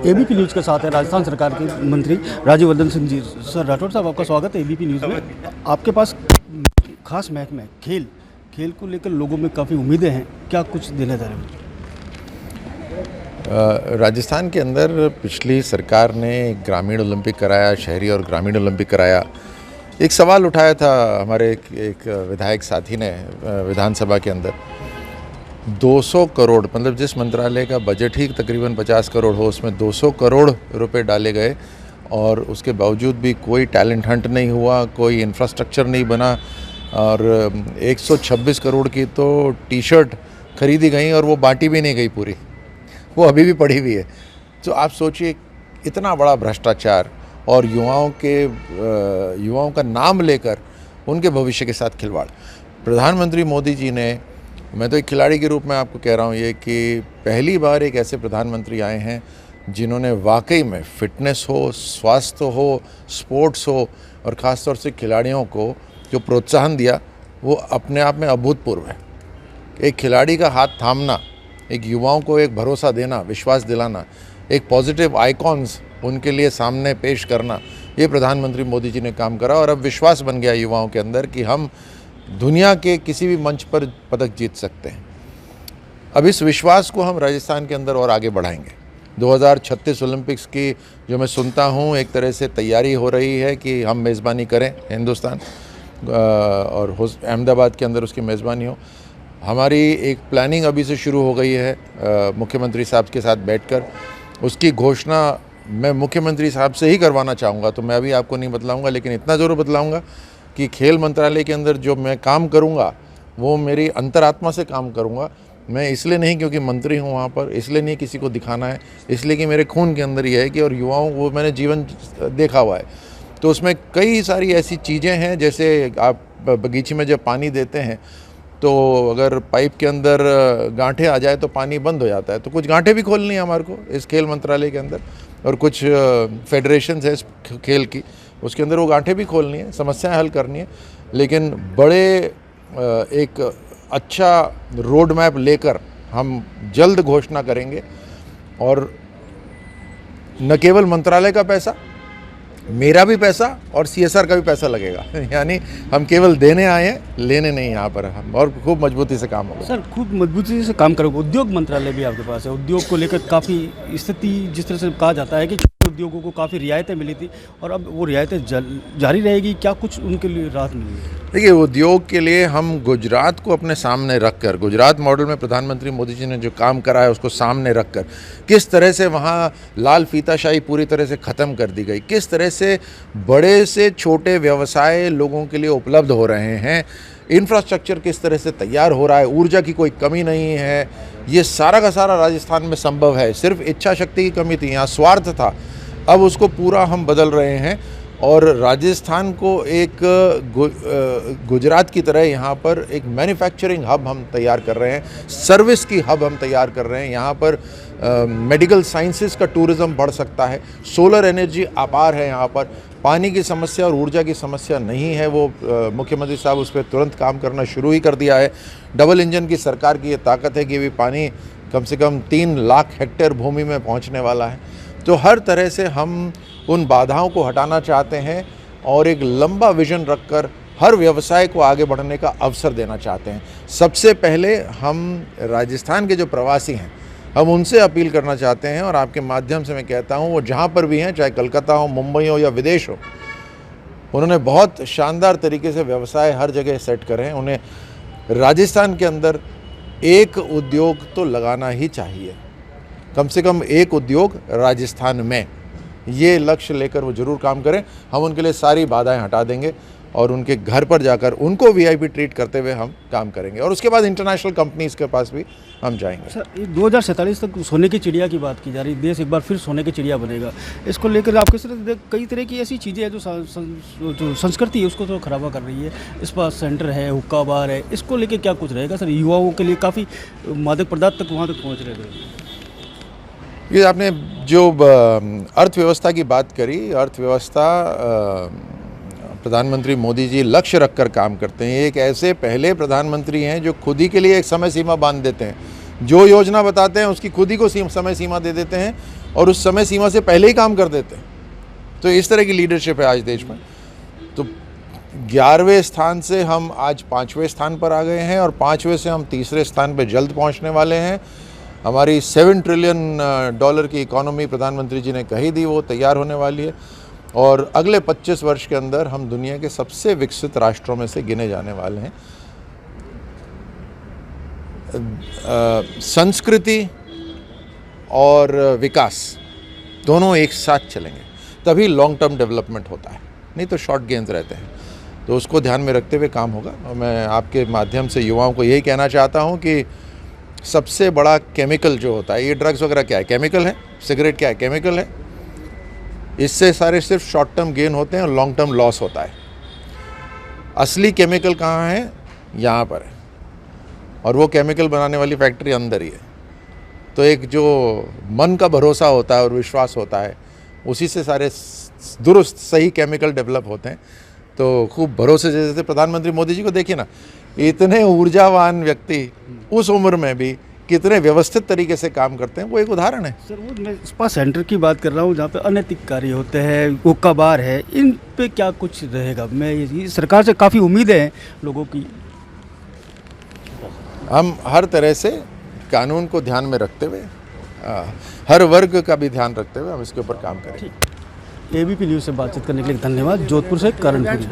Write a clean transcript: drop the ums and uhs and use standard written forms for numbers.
ABP news के साथ है राजस्थान सरकार के मंत्री राज्यवर्धन सिंह जी। सर राठौर साहब, आपका स्वागत है एबीपी न्यूज़ में। आपके पास खास महकमा है खेल को लेकर लोगों में काफ़ी उम्मीदें हैं, क्या कुछ देना चाह रहे हैं? राजस्थान के अंदर पिछली सरकार ने ग्रामीण ओलंपिक कराया, शहरी और ग्रामीण ओलंपिक कराया। एक सवाल उठाया था हमारे एक विधायक साथी ने विधानसभा के अंदर, 200 करोड़, मतलब जिस मंत्रालय का बजट ही तकरीबन 50 करोड़ हो, उसमें 200 करोड़ रुपए डाले गए और उसके बावजूद भी कोई टैलेंट हंट नहीं हुआ, कोई इंफ्रास्ट्रक्चर नहीं बना और 126 करोड़ की तो टी शर्ट खरीदी गई और वो बांटी भी नहीं गई पूरी, वो अभी भी पड़ी हुई है। तो आप सोचिए, इतना बड़ा भ्रष्टाचार और युवाओं का नाम लेकर उनके भविष्य के साथ खिलवाड़। प्रधानमंत्री मोदी जी ने, मैं तो एक खिलाड़ी के रूप में आपको कह रहा हूँ ये, कि पहली बार एक ऐसे प्रधानमंत्री आए हैं जिन्होंने वाकई में फिटनेस हो, स्वास्थ्य हो, स्पोर्ट्स हो और ख़ास तौर से खिलाड़ियों को जो प्रोत्साहन दिया वो अपने आप में अभूतपूर्व है। एक खिलाड़ी का हाथ थामना, एक युवाओं को एक भरोसा देना, विश्वास दिलाना, एक पॉजिटिव आइकॉन्स उनके लिए सामने पेश करना, ये प्रधानमंत्री मोदी जी ने काम करा और अब विश्वास बन गया युवाओं के अंदर कि हम दुनिया के किसी भी मंच पर पदक जीत सकते हैं। अब इस विश्वास को हम राजस्थान के अंदर और आगे बढ़ाएंगे। 2036 ओलंपिक्स की जो मैं सुनता हूँ, एक तरह से तैयारी हो रही है कि हम मेज़बानी करें हिंदुस्तान और अहमदाबाद के अंदर उसकी मेज़बानी हो। हमारी एक प्लानिंग अभी से शुरू हो गई है मुख्यमंत्री साहब के साथ बैठकर। उसकी घोषणा मैं मुख्यमंत्री साहब से ही करवाना चाहूँगा, तो मैं अभी आपको नहीं बतलाऊँगा, लेकिन इतना ज़रूर बतलाऊँगा कि खेल मंत्रालय के अंदर जो मैं काम करूँगा वो मेरी अंतरात्मा से काम करूँगा। मैं इसलिए नहीं क्योंकि मंत्री हूँ वहाँ पर, इसलिए नहीं किसी को दिखाना है, इसलिए कि मेरे खून के अंदर ये है कि, और युवाओं वो मैंने जीवन देखा हुआ है। तो उसमें कई सारी ऐसी चीज़ें हैं, जैसे आप बगीचे में जब पानी देते हैं तो अगर पाइप के अंदर गांठें आ जाए तो पानी बंद हो जाता है, तो कुछ गांठें भी खोलनी है हमारे को इस खेल मंत्रालय के अंदर, और कुछ फेडरेशंस है इस खेल की, उसके अंदर वो गांठें भी खोलनी है, समस्याएं हल करनी है। लेकिन बड़े एक अच्छा रोड मैप लेकर हम जल्द घोषणा करेंगे और न केवल मंत्रालय का पैसा, मेरा भी पैसा और CSR का भी पैसा लगेगा। यानी हम केवल देने आए हैं, लेने नहीं यहाँ पर, हम और खूब मजबूती से काम होगा। सर खूब मजबूती से काम करोगे। उद्योग मंत्रालय भी आपके पास है, उद्योग को लेकर काफ़ी स्थिति जिस तरह से कहा जाता है कि उद्योगों को काफ़ी रियायतें मिली थी और अब वो रियायतें जारी रहेगी, क्या कुछ उनके लिए राहत मिली है? देखिए, उद्योग के लिए हम गुजरात को अपने सामने रखकर, गुजरात मॉडल में प्रधानमंत्री मोदी जी ने जो काम करा है उसको सामने रखकर, किस तरह से वहाँ लाल फीताशाही पूरी तरह से ख़त्म कर दी गई, किस तरह से बड़े से छोटे व्यवसाय लोगों के लिए उपलब्ध हो रहे हैं, इंफ्रास्ट्रक्चर किस तरह से तैयार हो रहा है, ऊर्जा की कोई कमी नहीं है, ये सारा का सारा राजस्थान में संभव है। सिर्फ इच्छा शक्ति की कमी थी, यहाँ स्वार्थ था, अब उसको पूरा हम बदल रहे हैं और राजस्थान को एक गुजरात की तरह यहाँ पर एक मैन्युफैक्चरिंग हब हम तैयार कर रहे हैं, सर्विस की हब हम तैयार कर रहे हैं। यहाँ पर मेडिकल साइंसेस का टूरिज़्म बढ़ सकता है, सोलर एनर्जी अपार है, यहाँ पर पानी की समस्या और ऊर्जा की समस्या नहीं है। वो मुख्यमंत्री साहब उस पर तुरंत काम करना शुरू ही कर दिया है। डबल इंजन की सरकार की ये ताकत है कि भी पानी कम से कम 3 लाख हेक्टेयर भूमि में पहुँचने वाला है। तो हर तरह से हम उन बाधाओं को हटाना चाहते हैं और एक लंबा विजन रखकर हर व्यवसाय को आगे बढ़ने का अवसर देना चाहते हैं। सबसे पहले हम राजस्थान के जो प्रवासी हैं, हम उनसे अपील करना चाहते हैं और आपके माध्यम से मैं कहता हूँ, वो जहाँ पर भी हैं, चाहे कलकत्ता हो, मुंबई हो या विदेश हो, उन्होंने बहुत शानदार तरीके से व्यवसाय हर जगह सेट करे हैं। उन्हें राजस्थान के अंदर एक उद्योग तो लगाना ही चाहिए, कम से कम एक उद्योग राजस्थान में, ये लक्ष्य लेकर वो ज़रूर काम करें। हम उनके लिए सारी बाधाएं हटा देंगे और उनके घर पर जाकर उनको VIP ट्रीट करते हुए हम काम करेंगे और उसके बाद इंटरनेशनल कंपनीज़ के पास भी हम जाएंगे। सर 2047 तक सोने की चिड़िया की बात की जा रही है, देश एक बार फिर सोने की चिड़िया बनेगा। इसको लेकर आप किस तरह, कई तरह की ऐसी चीज़ें हैं जो संस्कृति है उसको तो खराबा कर रही है। इस पर सेंटर है, हुक्का बार है, इसको लेकर क्या कुछ रहेगा सर? युवाओं के लिए काफ़ी मादक पदार्थ तक वहाँ तक पहुँच रहे थे। ये आपने जो अर्थव्यवस्था की बात करी, अर्थव्यवस्था प्रधानमंत्री मोदी जी लक्ष्य रखकर काम करते हैं। एक ऐसे पहले प्रधानमंत्री हैं जो खुद ही के लिए एक समय सीमा बांध देते हैं, जो योजना बताते हैं उसकी खुद ही को समय सीमा दे देते हैं और उस समय सीमा से पहले ही काम कर देते। तो इस तरह की लीडरशिप है आज देश में। तो 11वें स्थान से हम आज 5वें स्थान पर आ गए हैं और 5वें से हम 3रे स्थान पर जल्द पहुंचने वाले हैं। हमारी $7 ट्रिलियन की इकोनॉमी प्रधानमंत्री जी ने कही दी, वो तैयार होने वाली है और अगले 25 वर्ष के अंदर हम दुनिया के सबसे विकसित राष्ट्रों में से गिने जाने वाले हैं। संस्कृति और विकास दोनों एक साथ चलेंगे तभी लॉन्ग टर्म डेवलपमेंट होता है, नहीं तो शॉर्ट गेन्स रहते हैं। तो उसको ध्यान में रखते हुए काम होगा और मैं आपके माध्यम से युवाओं को यही कहना चाहता हूँ कि सबसे बड़ा केमिकल जो होता है, ये ड्रग्स वगैरह क्या है, केमिकल है, सिगरेट क्या है, केमिकल है। इससे सारे सिर्फ शॉर्ट टर्म गेन होते हैं और लॉन्ग टर्म लॉस होता है। असली केमिकल कहाँ है? यहाँ पर है और वो केमिकल बनाने वाली फैक्ट्री अंदर ही है। तो एक जो मन का भरोसा होता है और विश्वास होता है, उसी से सारे दुरुस्त सही केमिकल डेवलप होते हैं। तो खूब भरोसे से, जैसे प्रधानमंत्री मोदी जी को देखिए ना, इतने ऊर्जावान व्यक्ति उस उम्र में भी कितने व्यवस्थित तरीके से काम करते हैं, वो एक उदाहरण है। सर, वो मैं स्पा सेंटर की बात कर रहा हूँ जहाँ पे अनैतिक कार्य होते हैं, हुक्का बार है, इन पे क्या कुछ रहेगा? मैं ये सरकार से काफ़ी उम्मीदें हैं लोगों की। हम हर तरह से कानून को ध्यान में रखते हुए, हर वर्ग का भी ध्यान रखते हुए हम इसके ऊपर काम करेंगे। एबीपी न्यूज़ से बातचीत करने के लिए धन्यवाद। जोधपुर से करण पुरी।